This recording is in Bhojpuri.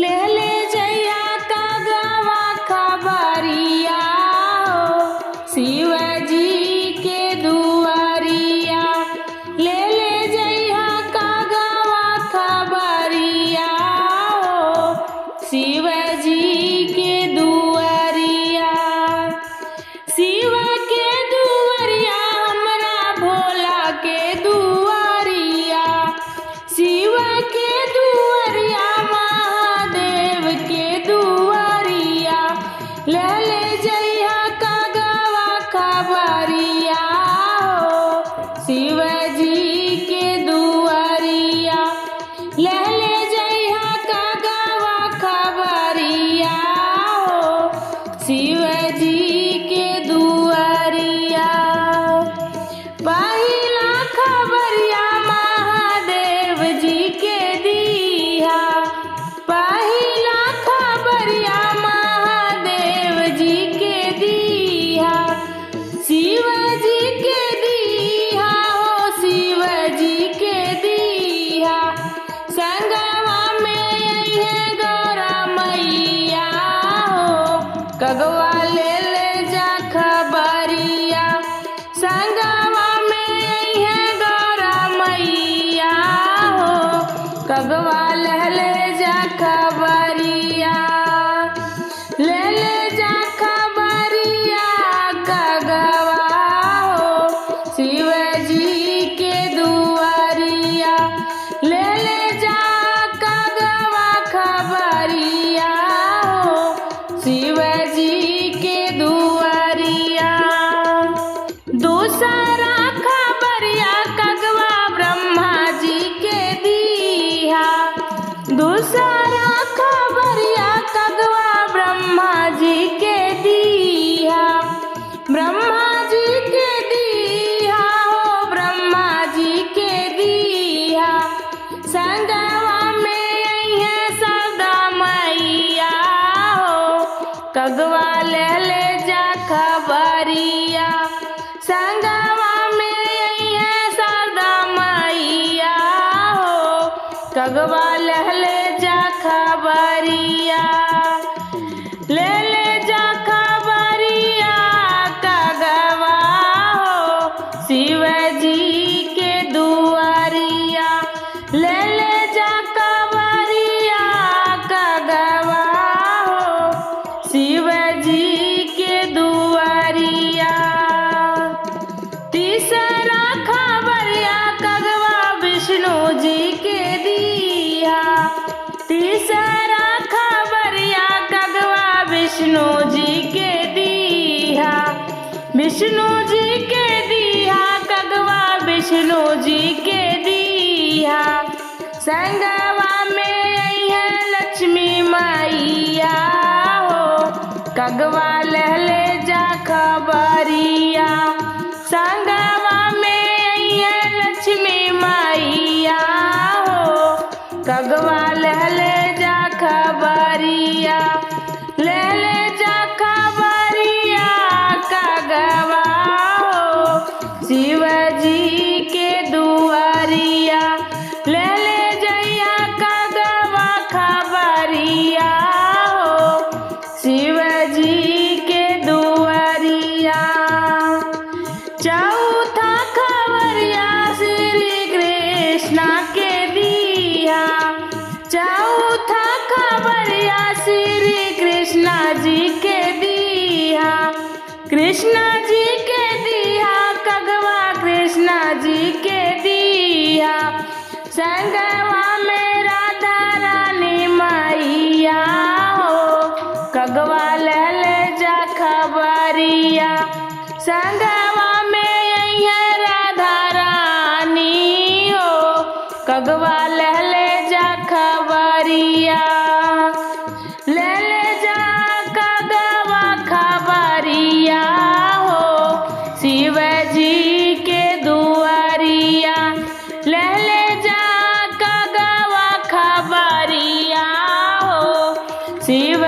ले ले जइया कगवा खबरिया हो शिव जी के दुआरिया। ले ले जइया कगवा खबरिया हो शिव जी के दुआरिया। शिव के दुआरिया हमरा भोला के दुआरिया। शिव के दुआरिया महादेव के दुआरिया। ले ले जइया कगवा खबरिया हो शिव जी के दुआरिया। ले ले जइया कगवा खबरिया हो शिव जी के दुआरिया। पहिला खबरिया महादेव जी के दिया। पहिला खबरिया महादेव जी के दिया। शिव जी के दिया हो शिव जी के दिया। संगवा में अइहे गौरा मैया हो कगवा ले ले जा खबरिया। संगवा में अइहे गौरा मैया हो कगवा ले ले जा खबरिया। ले ले जा खबरिया कगवा हो शिव जी के दुआरिया। ले ले जा कगवा खबरिया हो शिव जी के दुआरिया। दूसरा खबरिया कगवा ब्रह्मा जी के दिया। दूसरा खबरिया कगवा ब्रह्मा जी के दिया। ब्रह्मा जी के दिया हो ब्रह्मा जी के दिया। संगवा में अइहे सदा मैया हो कगवा ले ले जा खबरिया। संगवा में अइहे सदा मैया हो कगवा ले ले जा खबरिया। ले ले जा खबरिया कगवा हो शिव जी के दुआरिया। ले ले जा खबरिया कगवा हो शिव जी के दुआरिया। तीसरा खबरिया कगवा विष्णु जी के दिया। तीसरा खबरिया कगवा विष्णु जी के दिया। विष्णु जी के दिया कगवा विष्णु जी के दिया। संगवा में अइहे लक्ष्मी मैया हो कगवा ले ले जा खबरिया। संगवा में अइहे लक्ष्मी मैया हो कगवा ले ले जा खबरिया। ले ले जा खबरिया कगवा हो शिव जी के दुआरिया। ले ले जइया कगवा खबरिया हो शिव जी के दुआरिया। चौथा खबरिया श्री कृष्णा के दिया। चौथा खबरिया श्री कृष्णा जी के दिया। कृष्णा जी के दिया कगवा कृष्णा जी के दिया। संगवा में राधा रानी मैया हो कगवा ले ले जा खबरिया। संगवा में अइहे राधा रानी हो कगवा ले ले जा खबरिया। ले ले जा कगवा खबरिया हो शिव जी के दुआरिया। ले ले जा कगवा खबरिया हो शिव